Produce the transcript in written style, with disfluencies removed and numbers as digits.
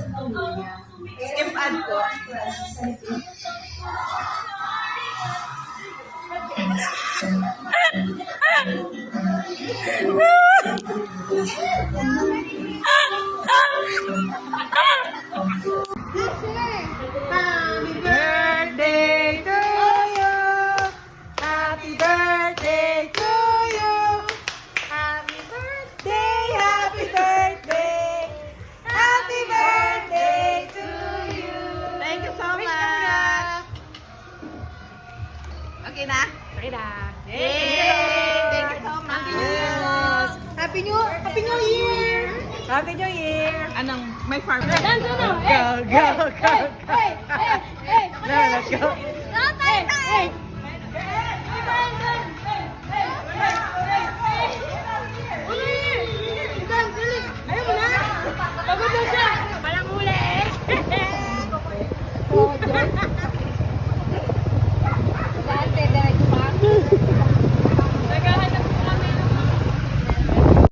Skip ad ko. Happy birthday to you. Happy birthday to you. Happy birthday, happy birthday. Happy birthday to you. Thank you so much. Okay na? Okay na. Yay! Thank you so much. Yes. Happy New Year. Happy New Year. Anong, may farm? Go, go, go, go. No, let's go.